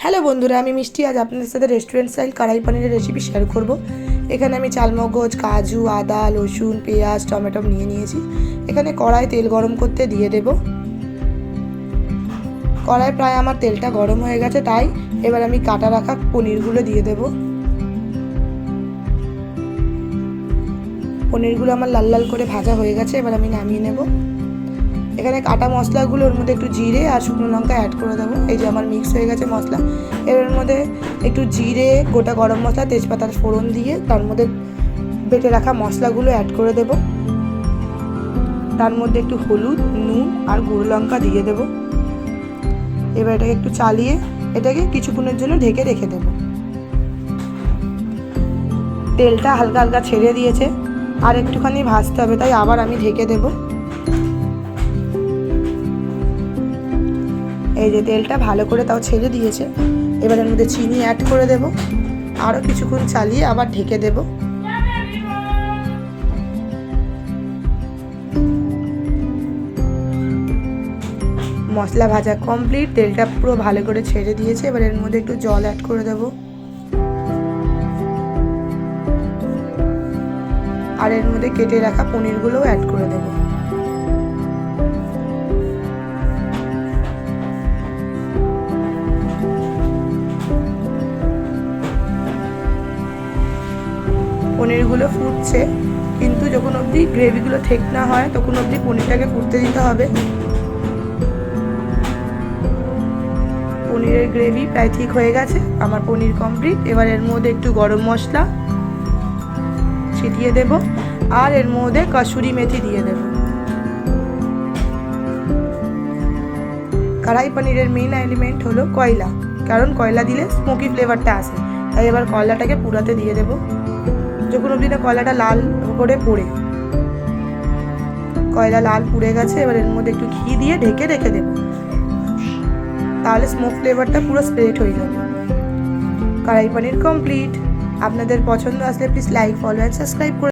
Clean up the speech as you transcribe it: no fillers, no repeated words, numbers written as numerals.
Hello বন্ধুরা, আমি মিষ্টি। আজ আপনাদের সাথে রেস্টুরেন্ট স্টাইল কড়াই পনিরের রেসিপি শেয়ার করব। এখানে আমি চালমগজ, কাজু, আদা, রসুন, পেঁয়াজ, টমেটো নিয়েছি। এখানে কড়াই তেল গরম করতে দিয়ে দেব। কড়াই প্রায় আমার তেলটা গরম হয়ে গেছে, তাই এবার আমি কাটা রাখা পনিরগুলো দিয়ে দেব। পনিরগুলো আমার লাল লাল করে ভাজা হয়ে গেছে, এবার আমি নামিয়ে নেব। এখানে কাটা মশলাগুলোর মধ্যে একটু জিরে আর শুকনো লঙ্কা অ্যাড করে দেবো। এই যে আমার মিক্স হয়ে গেছে মশলা। এর মধ্যে একটু জিরে, গোটা গরম মশলা, তেজপাতার ফোড়ন দিয়ে তার মধ্যে বেটে রাখা মশলাগুলো অ্যাড করে দেব। তার মধ্যে একটু হলুদ, নুন আর গুঁড়ো লঙ্কা দিয়ে দেব। এবার এটাকে একটু চালিয়ে এটাকে কিছুক্ষণের জন্য ঢেকে রেখে দেব। তেলটা হালকা হালকা ছেড়ে দিয়েছে, আর একটুখানি ভাজতে হবে, তাই আবার আমি ঢেকে দেব। এই যে তেলটা ভালো করে তাও ছেড়ে দিয়েছে। এবার এর মধ্যে চিনি অ্যাড করে দেব। আরও কিছুক্ষণ চালিয়ে আবার ঢেকে দেব। মশলা ভাজা কমপ্লিট, তেলটা পুরো ভালো করে ছেড়ে দিয়েছে। এবার এর মধ্যে একটু জল অ্যাড করে দেব। আর এর মধ্যে কেটে রাখা পনিরগুলোও অ্যাড করে দেব। পনিরগুলো ফুটছে, কিন্তু যখন অবধি গ্রেভিগুলো ঠিক না হয় তখন অবধি পনিরটাকে ফুটতে দিতে হবে। পনিরের গ্রেভি প্রায় ঠিক হয়ে গেছে, আমার পনির কমপ্লিট। এবার এর মধ্যে একটু গরম মশলা ছিটিয়ে দেব, আর এর মধ্যে কসুরি মেথি দিয়ে দেব। কড়াই পনিরের মেইন এলিমেন্ট হলো কয়লা, কারণ কয়লা দিলে স্মোকি ফ্লেভারটা আসে। তাই এবার কয়লাটাকে পুরাতে দিয়ে দেব, যখন অবধি না কয়লাটা লাল করে পোড়ে। কয়লা লাল পুড়ে গেছে, এবার এর মধ্যে একটু ঘি দিয়ে ঢেকে রেখে দেব, তাহলে স্মোক ফ্লেভারটা পুরো স্প্রেড হয়ে যাবে। কড়াই পনির কমপ্লিট। আপনাদের পছন্দ আসলে please like, follow and subscribe করে